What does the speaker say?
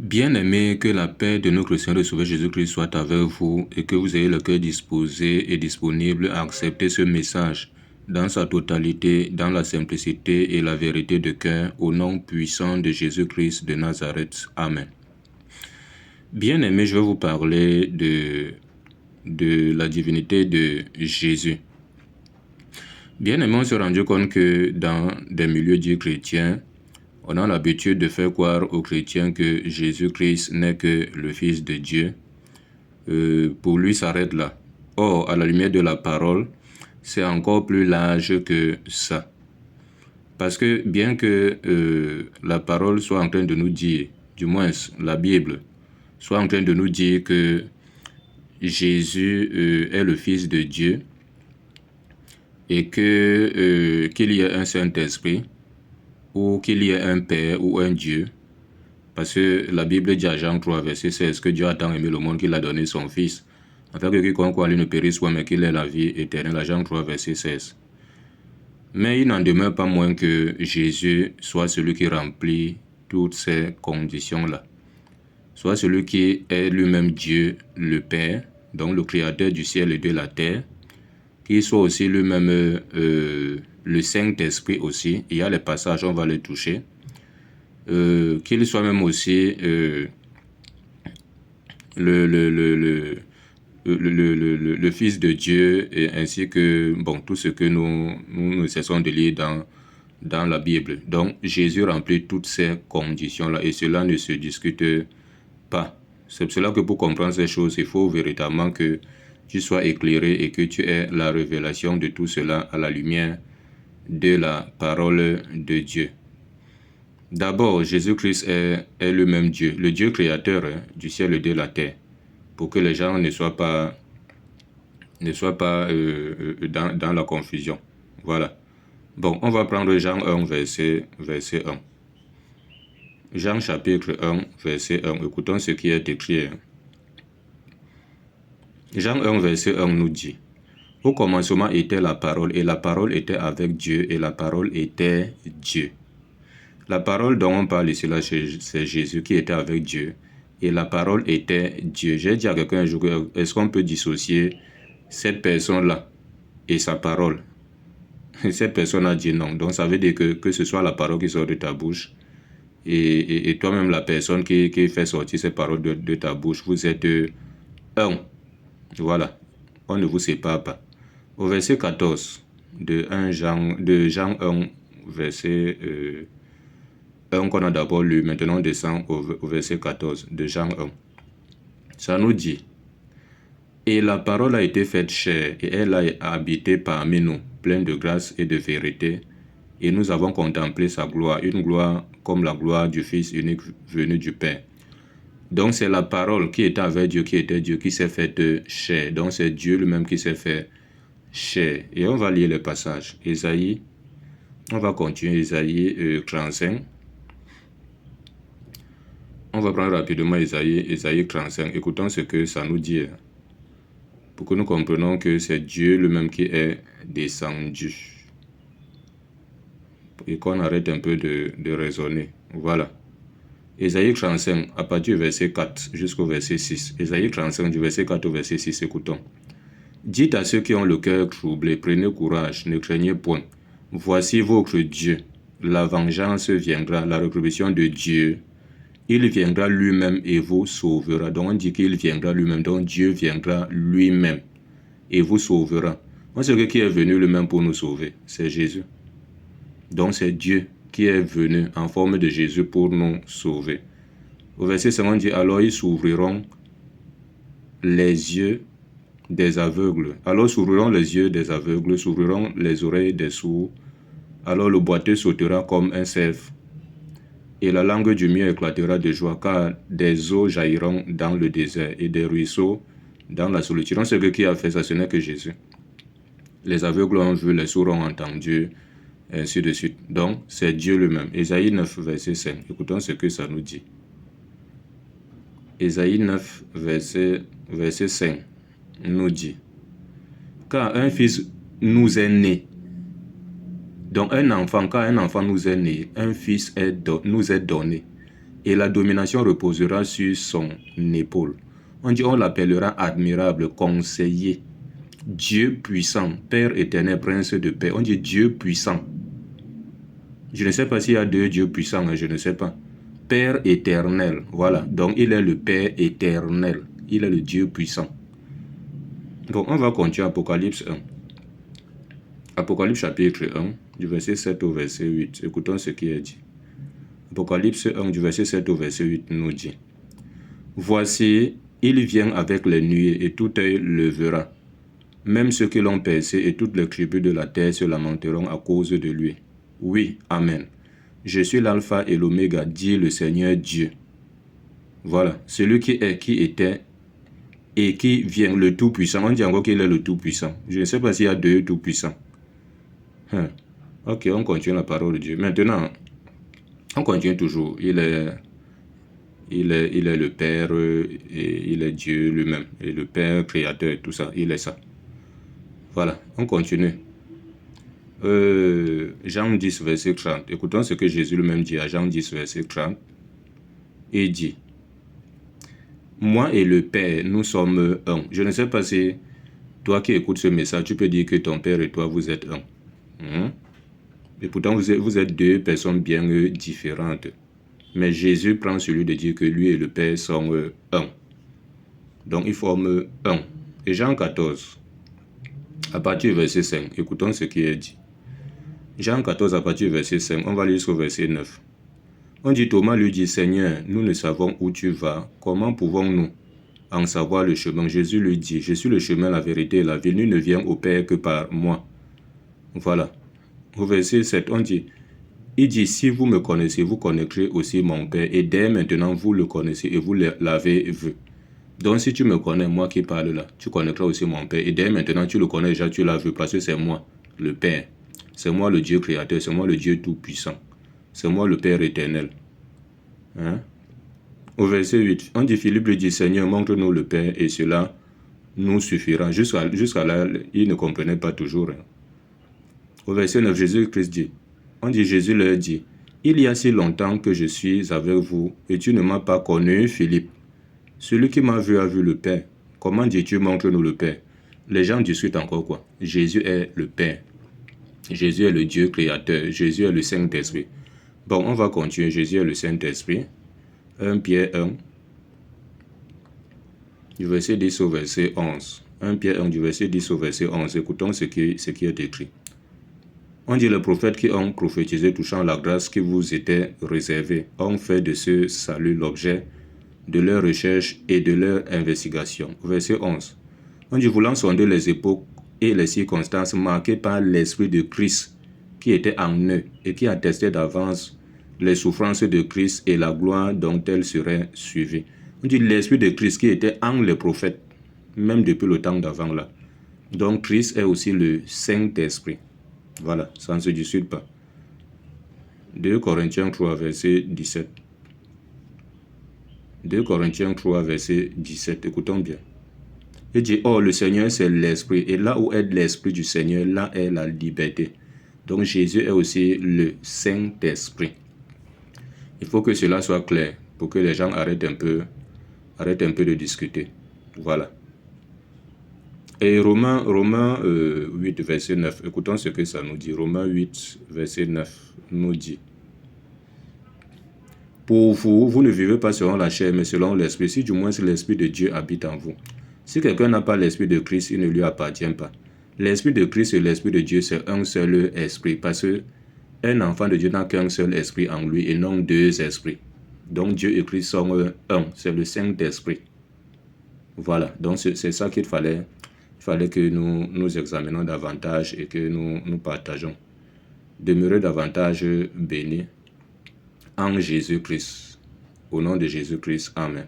Bien-aimés, que la paix de notre Seigneur et Sauveur Jésus-Christ soit avec vous et que vous ayez le cœur disposé et disponible à accepter ce message dans sa totalité, dans la simplicité et la vérité de cœur, au nom puissant de Jésus-Christ de Nazareth. Amen. Bien-aimés, je vais vous parler de la divinité de Jésus. Bien-aimés, on s'est rendu compte que dans des milieux dits chrétiens, on a l'habitude de faire croire aux chrétiens que Jésus-Christ n'est que le Fils de Dieu. Pour lui, s'arrête là. Or, à la lumière de la parole, c'est encore plus large que ça. Parce que bien que la parole soit en train de nous dire, du moins la Bible, soit en train de nous dire que Jésus est le Fils de Dieu et qu'il y a un Saint-Esprit, ou qu'il y ait un Père ou un Dieu, parce que la Bible dit à Jean 3, verset 16, que Dieu a tant aimé le monde qu'il a donné son Fils, afin que quiconque croit en lui ne périsse point, mais qu'il ait la vie éternelle, à Jean 3, verset 16. Mais il n'en demeure pas moins que Jésus soit celui qui remplit toutes ces conditions-là. Soit celui qui est lui-même Dieu, le Père, donc le Créateur du ciel et de la terre, qu'il soit aussi lui-même le Saint-Esprit aussi. Il y a les passages, on va les toucher. Qu'il soit même aussi le Fils de Dieu, et ainsi que tout ce que nous cessons de lire dans la Bible. Donc Jésus remplit toutes ces conditions-là et cela ne se discute pas. C'est pour cela que pour comprendre ces choses, il faut véritablement que tu sois éclairé et que tu aies la révélation de tout cela à la lumière de la parole de Dieu. D'abord, Jésus-Christ est le même Dieu, le Dieu créateur du ciel et de la terre, pour que les gens ne soient pas dans la confusion. Voilà. Bon, on va prendre Jean 1, verset 1. Jean chapitre 1, verset 1. Écoutons ce qui est écrit. Jean 1, verset 1 nous dit: au commencement était la parole, et la parole était avec Dieu, et la parole était Dieu. La parole dont on parle ici, là, c'est Jésus qui était avec Dieu, et la parole était Dieu. J'ai dit à quelqu'un un jour, est-ce qu'on peut dissocier cette personne-là et sa parole? Cette personne a dit non. Donc ça veut dire que ce soit la parole qui sort de ta bouche, et toi-même la personne qui fait sortir ces paroles de ta bouche, vous êtes un. Voilà, on ne vous sépare pas. Au verset 14 de Jean 1, verset 1 qu'on a d'abord lu, maintenant on descend au verset 14 de Jean 1. Ça nous dit: et la parole a été faite chair, et elle a habité parmi nous, pleine de grâce et de vérité, et nous avons contemplé sa gloire, une gloire comme la gloire du Fils unique venu du Père. Donc c'est la parole qui était avec Dieu, qui était Dieu, qui s'est faite chair. Donc c'est Dieu lui-même qui s'est fait chair. Et on va lire le passage. Ésaïe, on va continuer, Ésaïe 35. On va prendre rapidement Ésaïe 35. Écoutons ce que ça nous dit, pour que nous comprenions que c'est Dieu lui-même qui est descendu. Et qu'on arrête un peu de raisonner. Voilà. Ésaïe 35, à partir du verset 4 jusqu'au verset 6. Ésaïe 35, du verset 4 au verset 6, écoutons. Dites à ceux qui ont le cœur troublé, prenez courage, ne craignez point. Voici votre Dieu. La vengeance viendra, la rétribution de Dieu. Il viendra lui-même et vous sauvera. Donc on dit qu'il viendra lui-même, donc Dieu viendra lui-même et vous sauvera. On sait qui est venu lui-même pour nous sauver, c'est Jésus. Donc c'est Dieu qui est venu en forme de Jésus pour nous sauver. Au verset 5, on dit: alors ils s'ouvriront les yeux des aveugles. Alors s'ouvriront les yeux des aveugles, s'ouvriront les oreilles des sourds. Alors le boiteux sautera comme un cerf, et la langue du muet éclatera de joie, car des eaux jailliront dans le désert et des ruisseaux dans la solitude. On sait que qui a fait ça, ce n'est que Jésus. Les aveugles ont vu, les sourds ont entendu, ainsi de suite. Donc, c'est Dieu lui-même. Ésaïe 9, verset 5. Écoutons ce que ça nous dit. Ésaïe 9, verset 5 nous dit: car un fils nous est né. Donc, quand un enfant nous est né, un fils nous est donné. et la domination reposera sur son épaule. On dit on l'appellera admirable, conseiller, Dieu puissant, Père éternel, prince de paix. On dit Dieu puissant. Je ne sais pas s'il y a deux dieux puissants, je ne sais pas. Père éternel, voilà. Donc il est le Père éternel. Il est le Dieu puissant. Donc on va continuer Apocalypse 1. Apocalypse chapitre 1, du verset 7 au verset 8. Écoutons ce qui est dit. Apocalypse 1, du verset 7 au verset 8 nous dit: Voici, il vient avec les nuées et tout œil le verra. Même ceux qui l'ont percé et toutes les tribus de la terre se lamenteront à cause de lui. Oui, Amen. Je suis l'alpha et l'oméga, dit le Seigneur Dieu. Voilà, celui qui est, qui était et qui vient, le Tout-Puissant. On dit encore qu'il est le Tout-Puissant. Je ne sais pas s'il y a deux Tout-Puissants. Ok, on continue la parole de Dieu. Maintenant, on continue toujours. Il est le Père et il est Dieu lui-même. Et le Père créateur et tout ça, il est ça. Voilà, on continue. Jean 10, verset 30. Écoutons ce que Jésus lui-même dit à Jean 10, verset 30. Il dit: Moi et le Père, nous sommes un. Je ne sais pas si toi qui écoutes ce message, tu peux dire que ton Père et toi, vous êtes un. Et pourtant, vous êtes deux personnes bien différentes. Mais Jésus prend celui de dire que lui et le Père sont un. Donc, ils forment un. Et Jean 14, à partir du verset 5, écoutons ce qui est dit. Jean 14, à partir du verset 5, on va lire jusqu'au verset 9. On dit, Thomas lui dit: Seigneur, nous ne savons où tu vas. Comment pouvons-nous en savoir le chemin? Jésus lui dit: Je suis le chemin, la vérité et la vie. Nul ne vient au Père que par moi. Voilà. Au verset 7, on dit, il dit: Si vous me connaissez, vous connaîtrez aussi mon Père. Et dès maintenant, vous le connaissez et vous l'avez vu. Donc, si tu me connais, moi qui parle là, tu connaîtras aussi mon Père. Et dès maintenant, tu le connais déjà, tu l'as vu, parce que c'est moi, le Père. C'est moi le Dieu créateur, c'est moi le Dieu tout-puissant. C'est moi le Père éternel. Au verset 8, on dit, Philippe lui dit: Seigneur, montre-nous le Père, et cela nous suffira. Jusqu'à là, il ne comprenait pas toujours. Au verset 9, Jésus-Christ dit, on dit, Jésus leur dit: Il y a si longtemps que je suis avec vous, et tu ne m'as pas connu, Philippe. Celui qui m'a vu a vu le Père. Comment dis-tu, montre-nous le Père? Les gens discutent encore quoi? Jésus est le Père. Jésus est le Dieu créateur. Jésus est le Saint-Esprit. Bon, on va continuer. Jésus est le Saint-Esprit. 1 Pierre 1, du verset 10 au verset 11. 1 Pierre 1, du verset 10 au verset 11. Écoutons ce qui est écrit. On dit: Les prophètes qui ont prophétisé touchant la grâce qui vous était réservée ont fait de ce salut l'objet de leur recherche et de leur investigation. Verset 11. On dit: Voulant sonder les époques et les circonstances marquées par l'Esprit de Christ qui était en eux et qui attestait d'avance les souffrances de Christ et la gloire dont elles seraient suivies. On dit l'Esprit de Christ qui était en les prophètes, même depuis le temps d'avant là. Donc Christ est aussi le Saint-Esprit. Voilà, ça ne se discute pas. 2 Corinthiens 3, verset 17. 2 Corinthiens 3, verset 17. Écoutons bien. Il dit: Oh, le Seigneur, c'est l'Esprit. Et là où est l'Esprit du Seigneur, là est la liberté. Donc Jésus est aussi le Saint-Esprit. Il faut que cela soit clair pour que les gens arrêtent un peu de discuter. Voilà. Et Romains 8, verset 9. Écoutons ce que ça nous dit. Romains 8, verset 9 nous dit: Pour vous, vous ne vivez pas selon la chair, mais selon l'Esprit, si du moins l'Esprit de Dieu habite en vous. Si quelqu'un n'a pas l'Esprit de Christ, il ne lui appartient pas. L'Esprit de Christ et l'Esprit de Dieu, c'est un seul esprit, parce qu'un enfant de Dieu n'a qu'un seul esprit en lui et non deux esprits. Donc Dieu et Christ sont un, c'est le Saint-Esprit. Voilà, donc c'est ça qu'il fallait. Il fallait que nous examinions davantage et que nous partageons. Demeurez davantage bénis en Jésus-Christ. Au nom de Jésus-Christ, Amen.